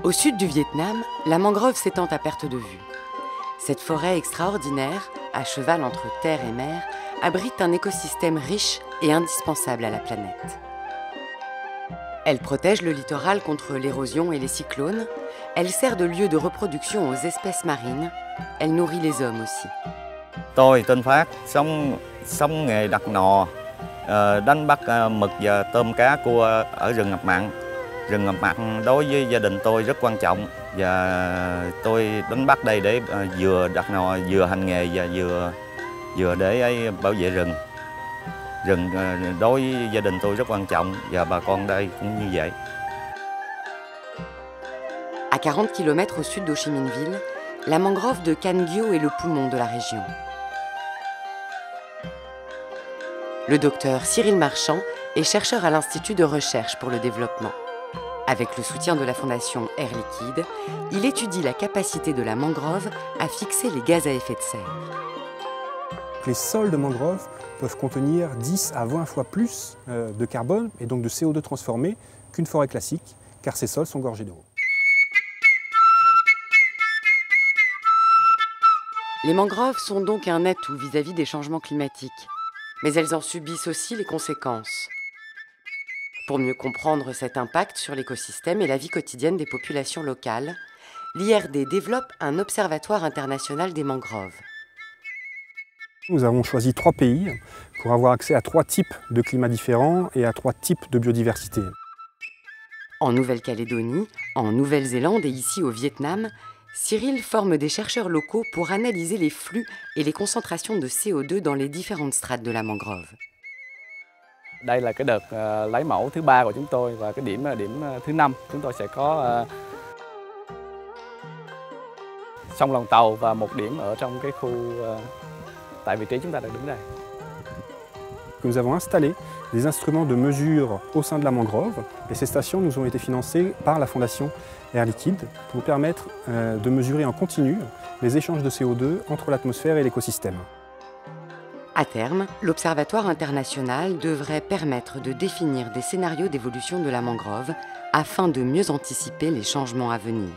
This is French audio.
Au sud du Vietnam, la mangrove s'étend à perte de vue. Cette forêt extraordinaire, à cheval entre terre et mer, abrite un écosystème riche et indispensable à la planète. Elle protège le littoral contre l'érosion et les cyclones. Elle sert de lieu de reproduction aux espèces marines. Elle nourrit les hommes aussi. Tôi tên Phát, sống nghề đặt nò, đánh bắt mực và tôm cá cua ở rừng ngập mặn. Rừng ngập mặn đối với gia đình tôi rất quan trọng và tôi đánh bắt đây để vừa đặt nò, vừa hành nghề và vừa để bảo vệ rừng. Rừng đối với gia đình tôi rất quan trọng và bà con đây cũng như vậy. À 40 km au sud d'Ho Chi Minh Ville, la mangrove de Can Gio est le poumon de la région. Le docteur Cyril Marchand est chercheur à l'Institut de recherche pour le développement. Avec le soutien de la fondation Air Liquide, il étudie la capacité de la mangrove à fixer les gaz à effet de serre. Les sols de mangrove peuvent contenir 10 à 20 fois plus de carbone et donc de CO2 transformé qu'une forêt classique, car ces sols sont gorgés d'eau. Les mangroves sont donc un atout vis-à-vis des changements climatiques, mais elles en subissent aussi les conséquences. Pour mieux comprendre cet impact sur l'écosystème et la vie quotidienne des populations locales, l'IRD développe un observatoire international des mangroves. Nous avons choisi 3 pays pour avoir accès à 3 types de climats différents et à 3 types de biodiversité. En Nouvelle-Calédonie, en Nouvelle-Zélande et ici au Vietnam, Cyril forme des chercheurs locaux pour analyser les flux et les concentrations de CO2 dans les différentes strates de la mangrove. Đây là cái đợt lấy mẫu thứ 3 của chúng tôi và cái điểm thứ 5 chúng tôi sẽ có sông Lòng Tàu và một điểm ở trong cái khu tại vị trí chúng ta đang đứng đây. Nous avons installé des instruments de mesure au sein de la mangrove et ces stations nous ont été financées par la fondation Air Liquide pour permettre de mesurer en continu les échanges de CO2 entre l'atmosphère et l'écosystème. À terme, l'Observatoire international devrait permettre de définir des scénarios d'évolution de la mangrove afin de mieux anticiper les changements à venir.